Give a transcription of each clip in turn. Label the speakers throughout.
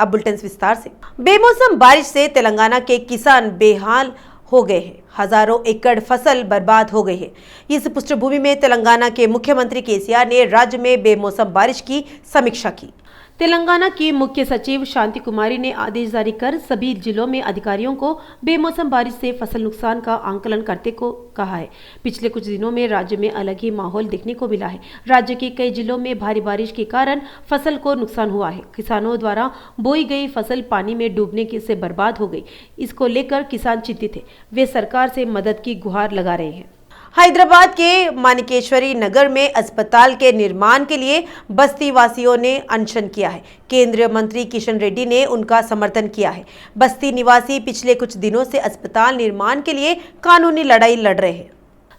Speaker 1: अब बुलेटिन विस्तार से। बेमौसम बारिश से तेलंगाना के किसान बेहाल हो गए हैं। हजारों एकड़ फसल बर्बाद हो गई है। इस पृष्ठभूमि में तेलंगाना के मुख्यमंत्री केसीआर ने राज्य में बेमौसम बारिश की समीक्षा की। तेलंगाना की मुख्य सचिव शांति कुमारी ने आदेश जारी कर सभी जिलों में अधिकारियों को बेमौसम बारिश से फसल नुकसान का आंकलन करने को कहा है। पिछले कुछ दिनों में राज्य में अलग ही माहौल देखने को मिला है। राज्य के कई जिलों में भारी बारिश के कारण फसल को नुकसान हुआ है। किसानों द्वारा बोई गई फसल पानी में डूबने से बर्बाद हो गई। इसको लेकर किसान चिंतित है। वे सरकार से मदद की गुहार लगा रहे हैं। हैदराबाद के मानिकेश्वरी नगर में अस्पताल के निर्माण के लिए बस्ती वासियों ने अनशन किया है। केंद्रीय मंत्री किशन रेड्डी ने उनका समर्थन किया है। बस्ती निवासी पिछले कुछ दिनों से अस्पताल निर्माण के लिए कानूनी लड़ाई लड़ रहे हैं।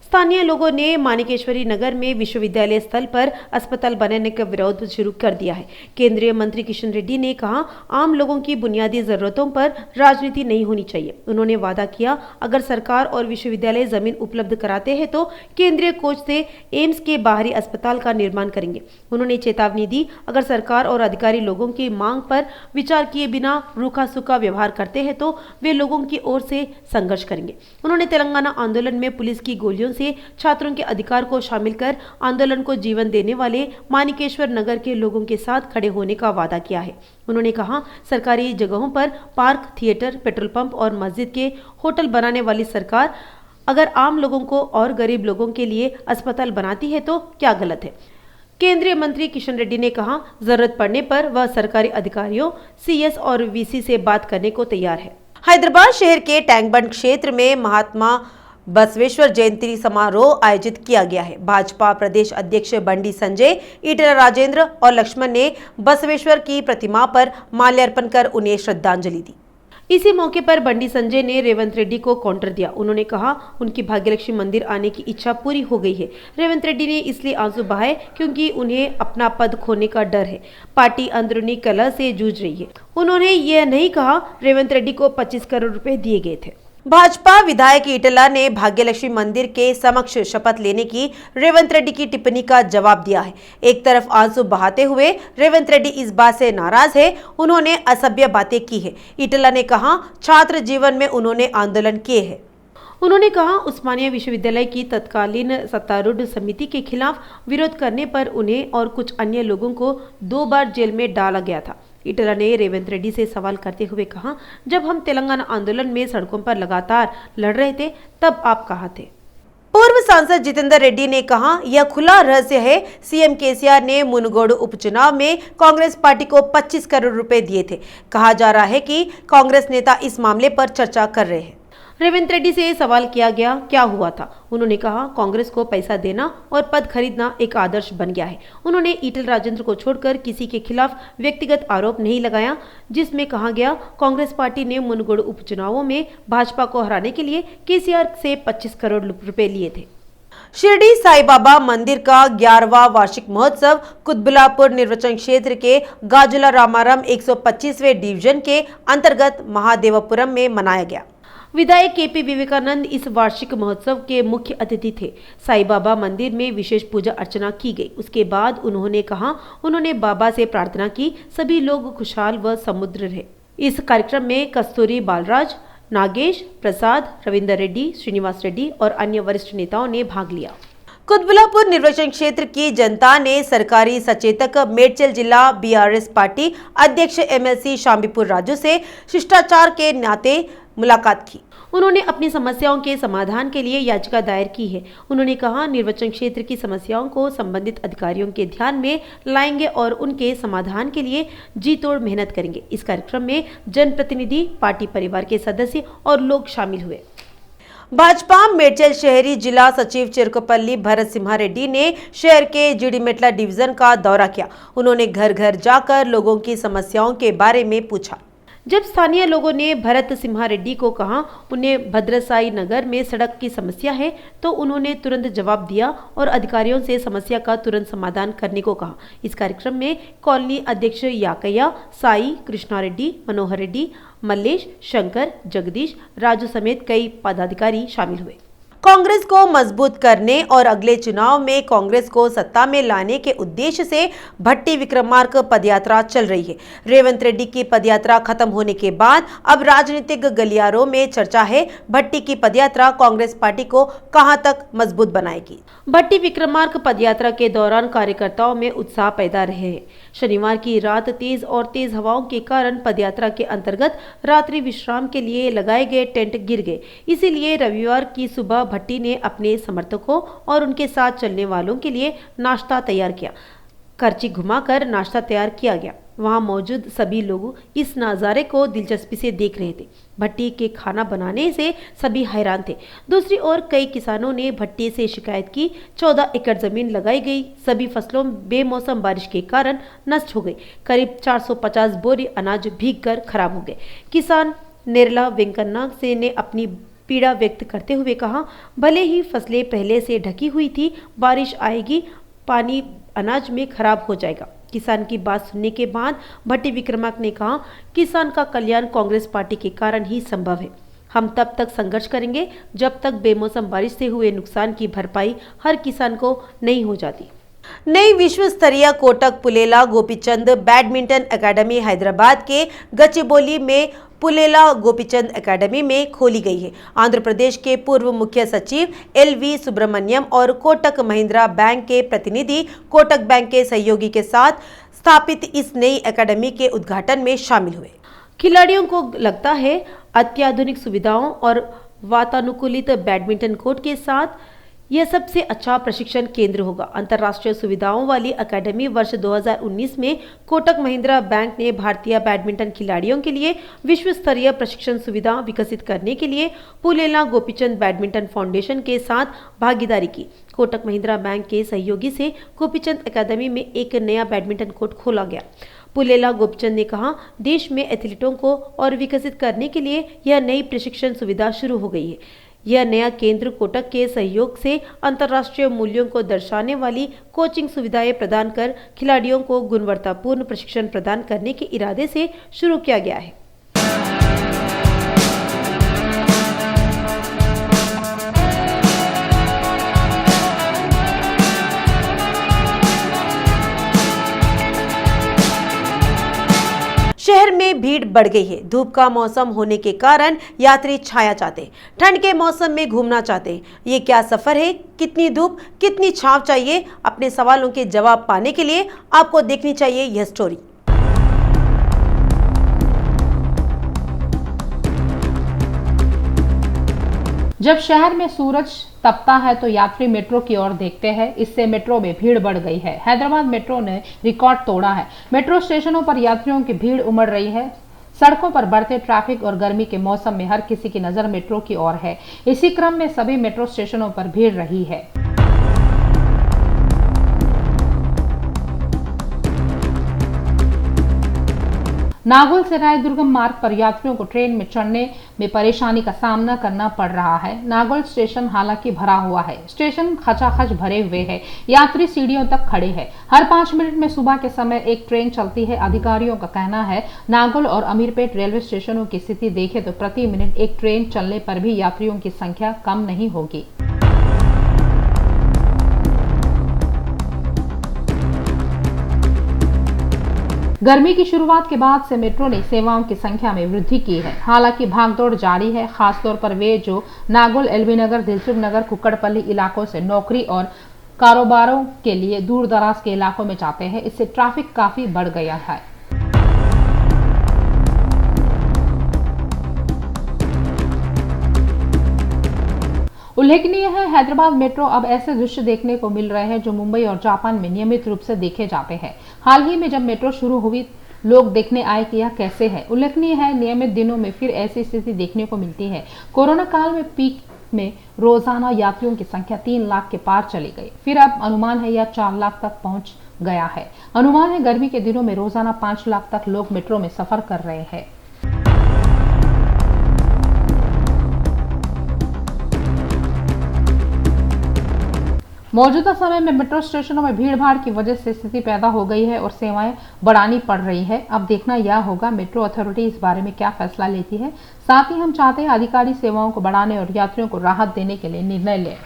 Speaker 1: स्थानीय लोगों ने मानिकेश्वरी नगर में विश्वविद्यालय स्थल पर अस्पताल बनाने का विरोध शुरू कर दिया है। केंद्रीय मंत्री किशन रेड्डी ने कहा, आम लोगों की बुनियादी जरूरतों पर राजनीति नहीं होनी चाहिए। उन्होंने वादा किया, अगर सरकार और विश्वविद्यालय जमीन उपलब्ध कराते हैं तो केंद्रीय कोष से एम्स के बाहरी अस्पताल का निर्माण करेंगे। उन्होंने चेतावनी दी, अगर सरकार और अधिकारी लोगों की मांग पर विचार किए बिना रूखा सूखा व्यवहार करते हैं तो वे लोगों की ओर से संघर्ष करेंगे। उन्होंने तेलंगाना आंदोलन में पुलिस की गोलियों छात्रों के अधिकार को शामिल कर आंदोलन को जीवन देने वाले मानिकेश्वर नगर के लोगों के साथ खड़े होने का वादा किया है। उन्होंने कहा, सरकारी जगहों पर पार्क, थिएटर, पेट्रोल पंप और मस्जिद के होटल बनाने वाली सरकार अगर आम लोगों को और गरीब लोगों के लिए अस्पताल बनाती है तो क्या गलत है। केंद्रीय मंत्री किशन रेड्डी ने कहा, जरूरत पड़ने पर वह सरकारी अधिकारियों, सीएस और वीसी से बात करने को तैयार है। हैदराबाद शहर के टैंकबंड क्षेत्र में महात्मा बसवेश्वर जयंती समारोह आयोजित किया गया है। भाजपा प्रदेश अध्यक्ष बंडी संजय, ईटला राजेंद्र और लक्ष्मण ने बसवेश्वर की प्रतिमा पर माल्यार्पण कर उन्हें श्रद्धांजलि दी। इसी मौके पर बंडी संजय ने रेवंत रेड्डी को काउंटर दिया। उन्होंने कहा, उनकी भाग्यलक्ष्मी मंदिर आने की इच्छा पूरी हो गई है। रेवंत रेड्डी ने इसलिए आंसू बहाए क्योंकि उन्हें अपना पद खोने का डर है। पार्टी अंदरूनी कलह से जूझ रही है। उन्होंने यह नहीं कहा रेवंत रेड्डी को 25 करोड़ रुपए दिए गए थे। भाजपा विधायक ईटला ने भाग्यलक्ष्मी मंदिर के समक्ष शपथ लेने की रेवंत रेड्डी की टिप्पणी का जवाब दिया है। एक तरफ आंसू बहाते हुए रेवंत रेड्डी इस बात से नाराज है, उन्होंने असभ्य बातें की है। ईटला ने कहा, छात्र जीवन में उन्होंने आंदोलन किए हैं। उन्होंने कहा, उस्मानिया विश्वविद्यालय की तत्कालीन सत्तारूढ़ समिति के खिलाफ विरोध करने पर उन्हें और कुछ अन्य लोगों को 2 बार जेल में डाला गया था। ईटला ने रेवंत रेड्डी से सवाल करते हुए कहा, जब हम तेलंगाना आंदोलन में सड़कों पर लगातार लड़ रहे थे तब आप कहाँ थे। पूर्व सांसद जितेंद्र रेड्डी ने कहा, यह खुला रहस्य है, सीएम केसीआर ने मुनगोड उपचुनाव में कांग्रेस पार्टी को 25 करोड़ रुपए दिए थे। कहा जा रहा है कि कांग्रेस नेता इस मामले पर चर्चा कर रहे हैं। रेवंत रेड्डी से सवाल किया गया, क्या हुआ था। उन्होंने कहा, कांग्रेस को पैसा देना और पद खरीदना एक आदर्श बन गया है। उन्होंने ईटल राजेंद्र को छोड़कर किसी के खिलाफ व्यक्तिगत आरोप नहीं लगाया, जिसमें कहा गया कांग्रेस पार्टी ने मुनगोड उपचुनावों में भाजपा को हराने के लिए केसीआर से 25 करोड़ रुपए लिए थे। शिरडी साई बाबा मंदिर का 11वां वार्षिक महोत्सव कुतबुलापुर निर्वाचन क्षेत्र के गाजुला रामाराम 125वें डिवीजन के अंतर्गत महादेवपुरम में मनाया गया। विधायक केपी विवेकानंद इस वार्षिक महोत्सव के मुख्य अतिथि थे। साई बाबा मंदिर में विशेष पूजा अर्चना की गई। उसके बाद उन्होंने कहा, उन्होंने बाबा से प्रार्थना की सभी लोग खुशहाल व समुद्र रहे। इस कार्यक्रम में कस्तूरी बालराज, नागेश प्रसाद, रविंदर रेड्डी, श्रीनिवास रेड्डी और अन्य वरिष्ठ नेताओं ने भाग लिया। कुतबुलापुर निर्वाचन क्षेत्र की जनता ने सरकारी सचेतक मेडचल जिला बीआरएस पार्टी अध्यक्ष एमएलसी शांबिपुर राजू से शिष्टाचार के नाते मुलाकात की। उन्होंने अपनी समस्याओं के समाधान के लिए याचिका दायर की है। उन्होंने कहा, निर्वाचन क्षेत्र की समस्याओं को संबंधित अधिकारियों के ध्यान में लाएंगे और उनके समाधान के लिए जी तोड़ मेहनत करेंगे। इस कार्यक्रम में जनप्रतिनिधि, पार्टी परिवार के सदस्य और लोग शामिल हुए। भाजपा मेडचल शहरी जिला सचिव चिरकोपल्ली भरत सिम्हा रेड्डी ने शहर के जीडीमेटला डिवीजन का दौरा किया। उन्होंने घर घर जाकर लोगों की समस्याओं के बारे में पूछा। जब स्थानीय लोगों ने भरत सिम्हा रेड्डी को कहा उन्हें भद्रसाई नगर में सड़क की समस्या है, तो उन्होंने तुरंत जवाब दिया और अधिकारियों से समस्या का तुरंत समाधान करने को कहा। इस कार्यक्रम में कॉलोनी अध्यक्ष याकయ్య, साई, कृष्णा रेड्डी, मनोहर रेड्डी, मल्लेश, शंकर, जगदीश, राजू समेत कई पदाधिकारी शामिल हुए। कांग्रेस को मजबूत करने और अगले चुनाव में कांग्रेस को सत्ता में लाने के उद्देश्य से भट्टी विक्रमार्क पदयात्रा चल रही है। रेवंत रेड्डी की पदयात्रा खत्म होने के बाद अब राजनीतिक गलियारों में चर्चा है, भट्टी की पदयात्रा कांग्रेस पार्टी को कहां तक मजबूत बनाएगी। भट्टी विक्रमार्क पदयात्रा के दौरान कार्यकर्ताओं में उत्साह पैदा रहे। शनिवार की रात तेज और तेज हवाओं के कारण पदयात्रा के अंतर्गत रात्रि विश्राम के लिए लगाए गए टेंट गिर गए। इसीलिए रविवार की सुबह भट्टी ने अपने समर्थकों और उनके साथ चलने वालों के लिए नाश्ता तैयार किया। कर्ची घुमाकर नाश्ता तैयार किया गया। वहां मौजूद सभी लोग इस नज़ारे को दिलचस्पी से देख रहे थे। भट्टी के खाना बनाने से सभी हैरान थे। दूसरी ओर कई किसानों ने भट्टी से शिकायत की। 14 एकड़ जमीन लगाई गई सभी फसलों बेमौसम बारिश के कारण नष्ट हो गई। करीब 450 बोरी अनाज भीगकर खराब हो गए। किसान नेरला वेंकन्ना से ने अपनी पीड़ा व्यक्त करते हुए कहा, भले ही फसलें पहले से ढकी हुई थी, बारिश आएगी, पानी अनाज में खराब हो जाएगा। किसान की बात सुनने के बाद भट्टी विक्रमार्क ने कहा, किसान का कल्याण कांग्रेस पार्टी के कारण ही संभव है। हम तब तक संघर्ष करेंगे जब तक बेमौसम बारिश से हुए नुकसान की भरपाई हर किसान को नहीं हो जाती। नई विश्व स्तरीय कोटक पुलेला गोपीचंद बैडमिंटन एकेडमी हैदराबाद के गचिबौली में पुलेला गोपीचंद एकेडमी में खोली गई है। आंध्र प्रदेश के पूर्व मुख्य सचिव LV सुब्रमण्यम और कोटक महिंद्रा बैंक के प्रतिनिधि कोटक बैंक के सहयोगी के साथ स्थापित इस नई एकेडमी के उद्घाटन में शामिल हुए। खिलाड़ियों को लगता है अत्याधुनिक सुविधाओं और वातानुकूलित बैडमिंटन कोर्ट के साथ यह सबसे अच्छा प्रशिक्षण केंद्र होगा। अंतर्राष्ट्रीय सुविधाओं वाली अकेडमी वर्ष 2019 में कोटक महिंद्रा बैंक ने भारतीय बैडमिंटन खिलाड़ियों के लिए विश्व स्तरीय प्रशिक्षण सुविधा विकसित करने के लिए पुलेला गोपीचंद बैडमिंटन फाउंडेशन के साथ भागीदारी की। कोटक महिंद्रा बैंक के सहयोगी से गोपीचंद अकादमी में एक नया बैडमिंटन कोर्ट खोला गया। पुलेला गोपीचंद ने कहा, देश में एथलीटों को और विकसित करने के लिए यह नई प्रशिक्षण सुविधा शुरू हो गई है। यह नया केंद्र कोटक के सहयोग से अंतर्राष्ट्रीय मूल्यों को दर्शाने वाली कोचिंग सुविधाएं प्रदान कर खिलाड़ियों को गुणवत्तापूर्ण प्रशिक्षण प्रदान करने के इरादे से शुरू किया गया है। शहर में भीड़ बढ़ गई है। धूप का मौसम होने के कारण यात्री छाया चाहते हैं, ठंड के मौसम में घूमना चाहते हैं। ये क्या सफर है, कितनी धूप, कितनी छांव चाहिए? अपने सवालों के जवाब पाने के लिए आपको देखनी चाहिए यह स्टोरी।
Speaker 2: जब शहर में सूरज तपता है तो यात्री मेट्रो की ओर देखते हैं। इससे मेट्रो में भीड़ बढ़ गई है। हैदराबाद मेट्रो ने रिकॉर्ड तोड़ा है। मेट्रो स्टेशनों पर यात्रियों की भीड़ उमड़ रही है। सड़कों पर बढ़ते ट्रैफिक और गर्मी के मौसम में हर किसी की नजर मेट्रो की ओर है। इसी क्रम में सभी मेट्रो स्टेशनों पर भीड़ रही है। नागौल से रायदुर्गम मार्ग पर यात्रियों को ट्रेन में चढ़ने में परेशानी का सामना करना पड़ रहा है। नागौल स्टेशन हालांकि भरा हुआ है। स्टेशन खचाखच भरे हुए है। यात्री सीढ़ियों तक खड़े हैं। हर 5 मिनट में सुबह के समय एक ट्रेन चलती है। अधिकारियों का कहना है नागौल और अमीरपेट रेलवे स्टेशनों की स्थिति देखें तो प्रति मिनट एक ट्रेन चलने पर भी यात्रियों की संख्या कम नहीं होगी। गर्मी की शुरुआत के बाद से मेट्रो ने सेवाओं की संख्या में वृद्धि की है। हालांकि भागदौड़ जारी है, खासतौर पर वे जो नागौल, एलबी नगर, दिलसुख नगर, कुक्कड़पल्ली इलाकों से नौकरी और कारोबारों के लिए दूर दराज के इलाकों में जाते हैं। इससे ट्रैफिक काफी बढ़ गया है। उल्लेखनीय है, हैदराबाद मेट्रो अब ऐसे दृश्य देखने को मिल रहे हैं जो मुंबई और जापान में नियमित रूप से देखे जाते हैं। हाल ही में जब मेट्रो शुरू हुई, लोग देखने आए कि यह कैसे है। उल्लेखनीय है, नियमित दिनों में फिर ऐसी स्थिति देखने को मिलती है। कोरोना काल में पीक में रोजाना यात्रियों की संख्या 3 लाख के पार चली गई। फिर अब अनुमान है यह 4 लाख तक पहुंच गया है। अनुमान है गर्मी के दिनों में रोजाना 5 लाख तक लोग मेट्रो में सफर कर रहे हैं। मौजूदा समय में मेट्रो स्टेशनों में भीड़-भाड़ की वजह से स्थिति पैदा हो गई है और सेवाएं बढ़ानी पड़ रही है। अब देखना यह होगा मेट्रो अथॉरिटी इस बारे में क्या फैसला लेती है। साथ ही हम चाहते हैं अधिकारी सेवाओं को बढ़ाने और यात्रियों को राहत देने के लिए निर्णय लें।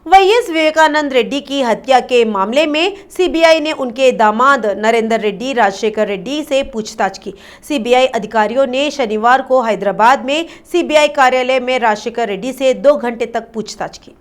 Speaker 1: वाईएस विवेकानंद रेड्डी की हत्या के मामले में सीबीआई ने उनके दामाद नरेंद्र रेड्डी राजशेखर रेड्डी से पूछताछ की। सीबीआई अधिकारियों ने शनिवार को हैदराबाद में सीबीआई कार्यालय में राजशेखर रेड्डी से 2 घंटे तक पूछताछ की।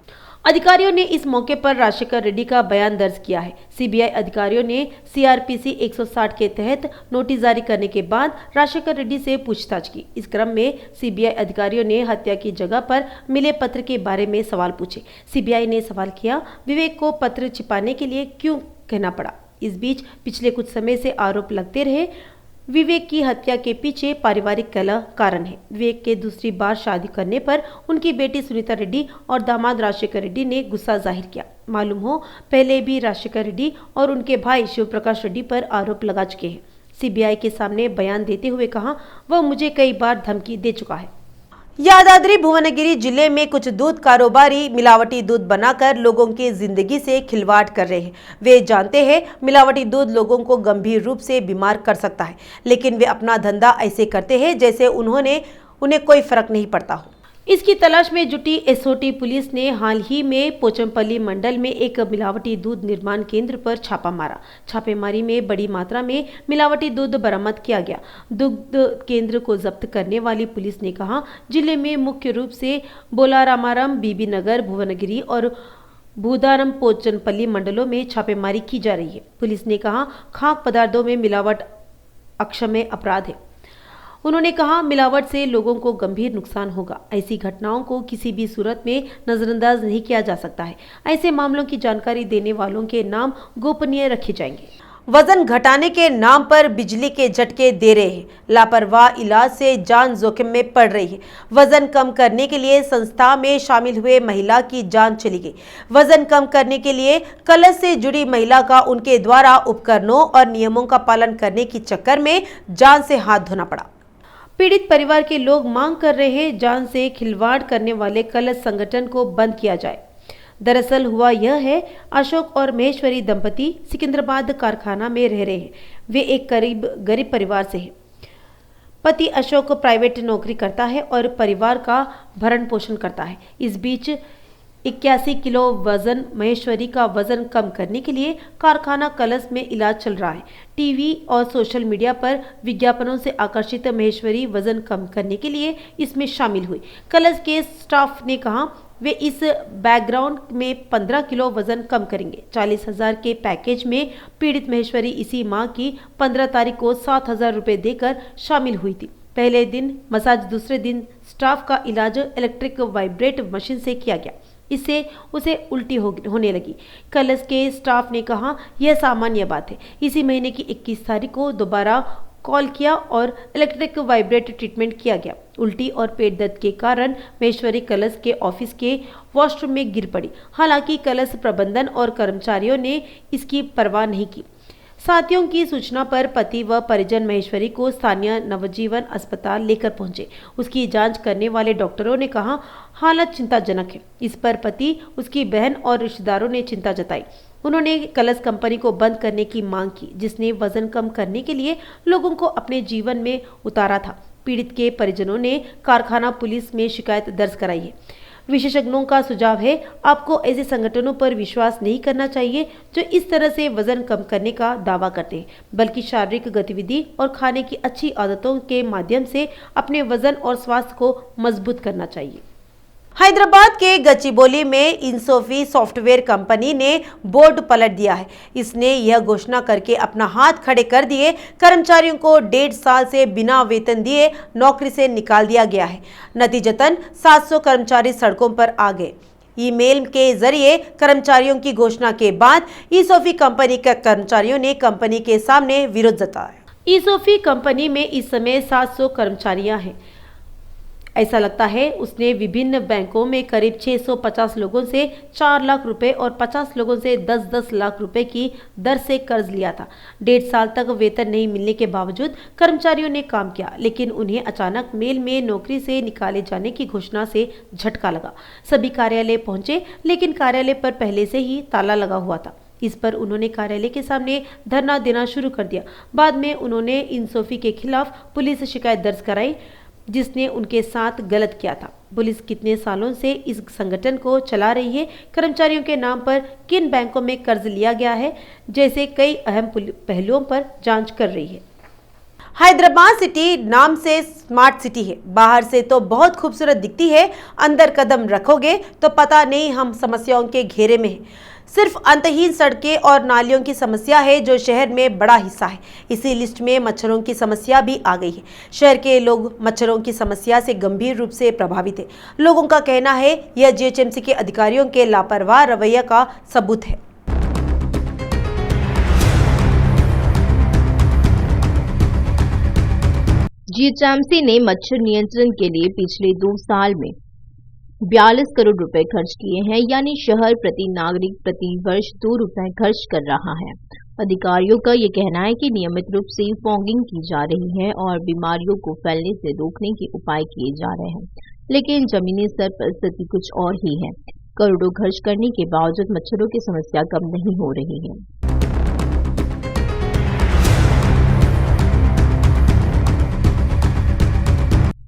Speaker 1: अधिकारियों ने इस मौके पर राजशेखर रेड्डी का बयान दर्ज किया है। सीबीआई अधिकारियों ने सीआरपीसी 160 के तहत नोटिस जारी करने के बाद राजशेखर रेड्डी से पूछताछ की। इस क्रम में सीबीआई अधिकारियों ने हत्या की जगह पर मिले पत्र के बारे में सवाल पूछे। सीबीआई ने सवाल किया, विवेक को पत्र छिपाने के लिए क्यों कहना पड़ा। इस बीच पिछले कुछ समय से आरोप लगते रहे विवेक की हत्या के पीछे पारिवारिक कलह कारण है। विवेक के दूसरी बार शादी करने पर उनकी बेटी सुनीता रेड्डी और दामाद राजशेखर रेड्डी ने गुस्सा जाहिर किया। मालूम हो पहले भी राजशेखर रेड्डी और उनके भाई शिव प्रकाश रेड्डी पर आरोप लगा चुके हैं। सीबीआई के सामने बयान देते हुए कहा, वह मुझे कई बार धमकी दे चुका है। यादाद्री भुवनगिरी जिले में कुछ दूध कारोबारी मिलावटी दूध बनाकर लोगों की जिंदगी से खिलवाड़ कर रहे हैं। वे जानते हैं मिलावटी दूध लोगों को गंभीर रूप से बीमार कर सकता है, लेकिन वे अपना धंधा ऐसे करते हैं जैसे उन्हें कोई फर्क नहीं पड़ता हो। इसकी तलाश में जुटी एसओटी पुलिस ने हाल ही में पोचमपल्ली मंडल में एक मिलावटी दूध निर्माण केंद्र पर छापा मारा। छापेमारी में बड़ी मात्रा में मिलावटी दूध बरामद किया गया। दुग्ध केंद्र को जब्त करने वाली पुलिस ने कहा, जिले में मुख्य रूप से बोलारामारम, बीबी नगर, भुवनगिरी और भूदारम पोचमपल्ली मंडलों में छापेमारी की जा रही है। पुलिस ने कहा, खाद्य पदार्थों में मिलावट अक्षम्य अपराध है। उन्होंने कहा, मिलावट से लोगों को गंभीर नुकसान होगा। ऐसी घटनाओं को किसी भी सूरत में नजरअंदाज नहीं किया जा सकता है। ऐसे मामलों की जानकारी देने वालों के नाम गोपनीय रखे जाएंगे। वजन घटाने के नाम पर बिजली के झटके दे रहे हैं। लापरवाह इलाज से जान जोखिम में पड़ रही है। वजन कम करने के लिए संस्था में शामिल हुए महिला की जान चली गई। वजन कम करने के लिए कलश से जुड़ी महिला का उनके द्वारा उपकरणों और नियमों का पालन करने के चक्कर में जान से हाथ धोना पड़ा। पीड़ित परिवार के लोग मांग कर रहे हैं, जान से खिलवाड़ करने वाले कलश संगठन को बंद किया जाए। दरअसल हुआ यह है, अशोक और महेश्वरी दंपति सिकंदराबाद कारखाना में रह रहे हैं। वे एक गरीब परिवार से हैं। पति अशोक प्राइवेट नौकरी करता है और परिवार का भरण पोषण करता है। इस बीच 81 किलो वजन महेश्वरी का वजन कम करने के लिए कारखाना कलश में इलाज चल रहा है। टीवी और सोशल मीडिया पर विज्ञापनों से आकर्षित महेश्वरी वजन कम करने के लिए इसमें शामिल हुई। कलश के स्टाफ ने कहा, वे इस बैकग्राउंड में 15 किलो वजन कम करेंगे। 40,000 के पैकेज में पीड़ित महेश्वरी इसी माह की 15 तारीख को 7,000 रुपये देकर शामिल हुई थी। पहले दिन मसाज, दूसरे दिन स्टाफ का इलाज इलेक्ट्रिक वाइब्रेट मशीन से किया गया। इससे उसे उल्टी होने लगी। कलश के स्टाफ ने कहा, यह सामान्य बात है। इसी महीने की 21 तारीख को दोबारा कॉल किया और इलेक्ट्रिक वाइब्रेट ट्रीटमेंट किया गया। उल्टी और पेट दर्द के कारण महेश्वरी कलश के ऑफिस के वॉशरूम में गिर पड़ी। हालांकि कलश प्रबंधन और कर्मचारियों ने इसकी परवाह नहीं की। साथियों की सूचना पर पति व परिजन महेश्वरी को स्थानीय नवजीवन अस्पताल लेकर पहुंचे। उसकी जांच करने वाले डॉक्टरों ने कहा, हालत चिंताजनक है। इस पर पति, उसकी बहन और रिश्तेदारों ने चिंता जताई। उन्होंने कलश कंपनी को बंद करने की मांग की, जिसने वजन कम करने के लिए लोगों को अपने जीवन में उतारा था। पीड़ित के परिजनों ने कारखाना पुलिस में शिकायत दर्ज कराई है। विशेषज्ञों का सुझाव है, आपको ऐसे संगठनों पर विश्वास नहीं करना चाहिए जो इस तरह से वजन कम करने का दावा करते हैं, बल्कि शारीरिक गतिविधि और खाने की अच्छी आदतों के माध्यम से अपने वजन और स्वास्थ्य को मजबूत करना चाहिए। हैदराबाद के गच्चीबोली में इंसोफी सॉफ्टवेयर कंपनी ने बोर्ड पलट दिया है। इसने यह घोषणा करके अपना हाथ खड़े कर दिए, कर्मचारियों को 1.5 साल से बिना वेतन दिए नौकरी से निकाल दिया गया है। नतीजतन 700 कर्मचारी सड़कों पर आ गए। ईमेल के जरिए कर्मचारियों की घोषणा के बाद इंसोफी कंपनी के कर्मचारियों ने कंपनी के सामने विरोध जताया। इंसोफी कंपनी में इस समय 700 कर्मचारियां हैं। ऐसा लगता है उसने विभिन्न बैंकों में करीब 650 लोगों से 4 लाख रुपए और 50 लोगों से 10-10 लाख रुपए की दर से कर्ज लिया था। 1.5 साल तक वेतन नहीं मिलने के बावजूद कर्मचारियों ने काम किया, लेकिन उन्हें अचानक मेल में नौकरी से निकाले जाने की घोषणा से झटका लगा। सभी कार्यालय पहुंचे, लेकिन कार्यालय पर पहले से ही ताला लगा हुआ था। इस पर उन्होंने कार्यालय के सामने धरना देना शुरू कर दिया। बाद में उन्होंने इंसोफी के खिलाफ पुलिस शिकायत दर्ज कराई, जिसने उनके साथ गलत किया था। पुलिस कितने सालों से इस संगठन को चला रही है, कर्मचारियों के नाम पर किन बैंकों में कर्ज लिया गया है, जैसे कई अहम पहलुओं पर जांच कर रही है। हैदराबाद सिटी नाम से स्मार्ट सिटी है। बाहर से तो बहुत खूबसूरत दिखती है, अंदर कदम रखोगे तो पता नहीं हम समस्याओं के घेरे में हैं। सिर्फ अंतहीन सड़कें और नालियों की समस्या है जो शहर में बड़ा हिस्सा है। इसी लिस्ट में मच्छरों की समस्या भी आ गई है। शहर के लोग मच्छरों की समस्या से गंभीर रूप से प्रभावित है। लोगों का कहना है यह जीएचएमसी के अधिकारियों के लापरवाह रवैया का सबूत है।
Speaker 3: जीएचएमसी ने मच्छर नियंत्रण के लिए पिछले 2 साल में 42 करोड़ रुपए खर्च किए हैं, यानी शहर प्रति नागरिक प्रति वर्ष 2 रुपए खर्च कर रहा है। अधिकारियों का ये कहना है कि नियमित रूप से फॉगिंग की जा रही है और बीमारियों को फैलने से रोकने के उपाय किए जा रहे हैं, लेकिन जमीनी स्तर पर स्थिति कुछ और ही है। करोड़ों खर्च करने के बावजूद मच्छरों की समस्या कम नहीं हो रही है।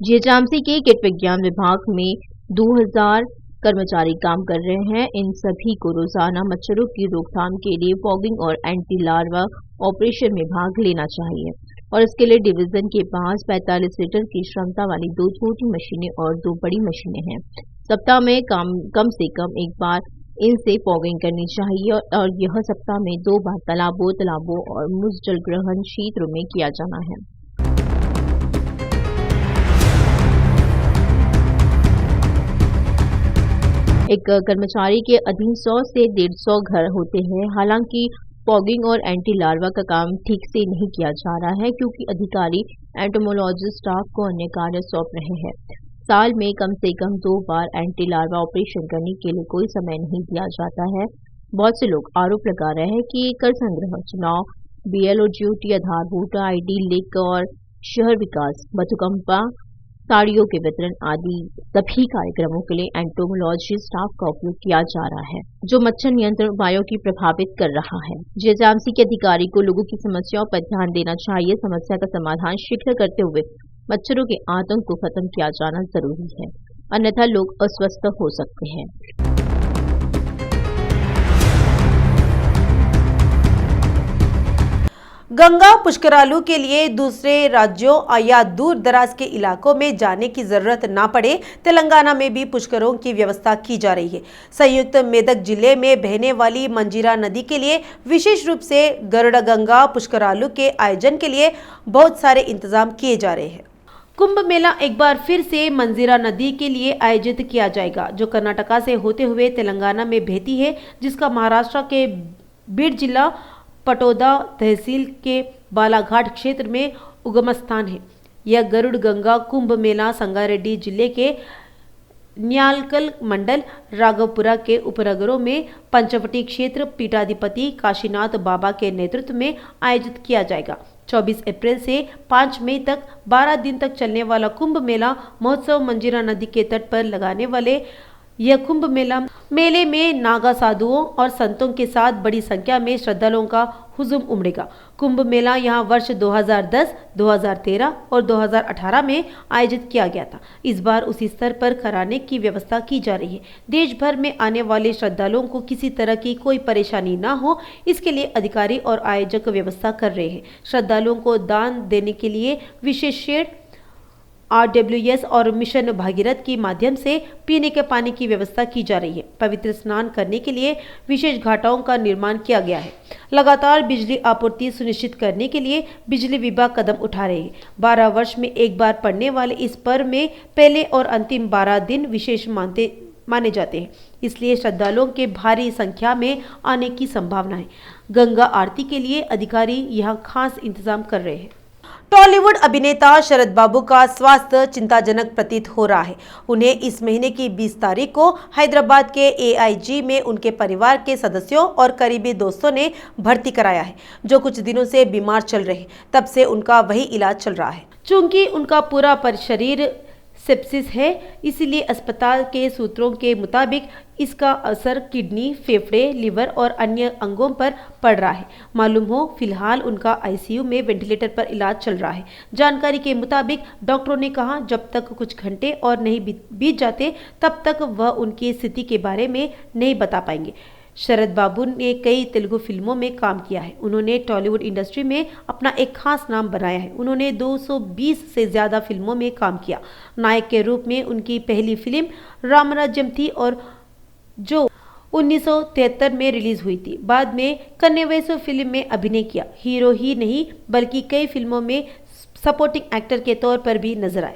Speaker 3: जीएचएमसी के कीट विज्ञान विभाग में 2000 कर्मचारी काम कर रहे हैं। इन सभी को रोजाना मच्छरों की रोकथाम के लिए फॉगिंग और एंटी लार्वा ऑपरेशन में भाग लेना चाहिए और इसके लिए डिवीजन के पास 45 लीटर की क्षमता वाली 2 छोटी मशीनें और 2 बड़ी मशीनें हैं। सप्ताह में कम से कम एक बार इनसे फॉगिंग करनी चाहिए और यह सप्ताह में 2 बार तालाबों और मुझ जल ग्रहण क्षेत्रों में किया जाना है। एक कर्मचारी के अधीन 100 से 150 घर होते हैं। हालांकि फॉगिंग और एंटी लार्वा का काम ठीक से नहीं किया जा रहा है क्योंकि अधिकारी एंटोमोलॉजिस्ट स्टाफ को अन्य कार्य सौंप रहे हैं। साल में कम से कम 2 बार एंटी लार्वा ऑपरेशन करने के लिए कोई समय नहीं दिया जाता है। बहुत से लोग आरोप लगा रहे हैं कि कर संग्रह, चुनाव, बीएलओ ड्यूटी, आधारभूत आईडी लिंक और शहर विकास, बथुकंपा, साड़ियों के वितरण आदि सभी कार्यक्रमों के लिए एंटोमोलॉजी स्टाफ का उपयोग किया जा रहा है, जो मच्छर नियंत्रण उपायों की प्रभावित कर रहा है। जीएचएमसी के अधिकारी को लोगों की समस्याओं पर ध्यान देना चाहिए। समस्या का समाधान शीघ्र करते हुए मच्छरों के आतंक को खत्म किया जाना जरूरी है, अन्यथा लोग अस्वस्थ हो सकते हैं।
Speaker 1: गंगा पुष्करालू के लिए दूसरे राज्यों या दूर दराज के इलाकों में जाने की जरूरत ना पड़े, तेलंगाना में भी पुष्करों की व्यवस्था की जा रही है। संयुक्त मेदक जिले में बहने वाली मंजीरा नदी के लिए विशेष रूप से गरुड़ गंगा पुष्करालू के आयोजन के लिए बहुत सारे इंतजाम किए जा रहे हैं। कुंभ मेला एक बार फिर से मंजीरा नदी के लिए आयोजित किया जाएगा, जो कर्नाटका से होते हुए तेलंगाना में बहती है, जिसका महाराष्ट्र के बीड जिला पटोदा तहसील के बालाघाट क्षेत्र में उगम स्थान है। यह गरुड़ गंगा कुंभ मेला संगारेड्डी जिले के न्यालकल मंडल राघवपुरा के उपनगरों में पंचवटी क्षेत्र पीठाधिपति काशीनाथ बाबा के नेतृत्व में आयोजित किया जाएगा। 24 अप्रैल से 5 मई तक 12 दिन तक चलने वाला कुंभ मेला महोत्सव मंजीरा नदी के तट पर लगाने वाले यह कुंभ मेले में नागा साधुओं और संतों के साथ बड़ी संख्या में श्रद्धालुओं का हुजूम उमड़ेगा। कुंभ मेला यहाँ वर्ष 2010, 2013 और 2018 में आयोजित किया गया था। इस बार उसी स्तर पर कराने की व्यवस्था की जा रही है। देश भर में आने वाले श्रद्धालुओं को किसी तरह की कोई परेशानी ना हो, इसके लिए अधिकारी और आयोजक व्यवस्था कर रहे हैं। श्रद्धालुओं को दान देने के लिए विशेष शेड, RWS और मिशन भागीरथ के माध्यम से पीने के पानी की व्यवस्था की जा रही है। पवित्र स्नान करने के लिए विशेष घाटों का निर्माण किया गया है। लगातार बिजली आपूर्ति सुनिश्चित करने के लिए बिजली विभाग कदम उठा रहे हैं। 12 वर्ष में एक बार पड़ने वाले इस पर्व में पहले और अंतिम 12 दिन विशेष माने जाते हैं, इसलिए श्रद्धालुओं के भारी संख्या में आने की संभावना है। गंगा आरती के लिए अधिकारी यहाँ खास इंतजाम कर रहे हैं। टॉलीवुड अभिनेता शरद बाबू का स्वास्थ्य चिंताजनक प्रतीत हो रहा है। उन्हें इस महीने की 20 तारीख को हैदराबाद के AIG में उनके परिवार के सदस्यों और करीबी दोस्तों ने भर्ती कराया है, जो कुछ दिनों से बीमार चल रहे हैं। तब से उनका वही इलाज चल रहा है। चूंकि उनका पूरा शरीर सेप्सिस है, इसलिए अस्पताल के सूत्रों के मुताबिक इसका असर किडनी, फेफड़े, लिवर और अन्य अंगों पर पड़ रहा है। मालूम हो फिलहाल उनका ICU में वेंटिलेटर पर इलाज चल रहा है। जानकारी के मुताबिक डॉक्टरों ने कहा जब तक कुछ घंटे और नहीं बीत जाते तब तक वह उनकी स्थिति के बारे में नहीं बता पाएंगे। शरद बाबू ने कई तेलुगु फिल्मों में काम किया है। उन्होंने टॉलीवुड इंडस्ट्री में अपना एक खास नाम बनाया है। उन्होंने 220 से ज्यादा फिल्मों में काम किया। नायक के रूप में उनकी पहली फिल्म रामराज्यम थी और जो 1973 में रिलीज हुई थी। बाद में कन्नेवैसु फिल्म में अभिनय किया। हीरो ही नहीं बल्कि कई फिल्मों में सपोर्टिंग एक्टर के तौर पर भी नजर आए।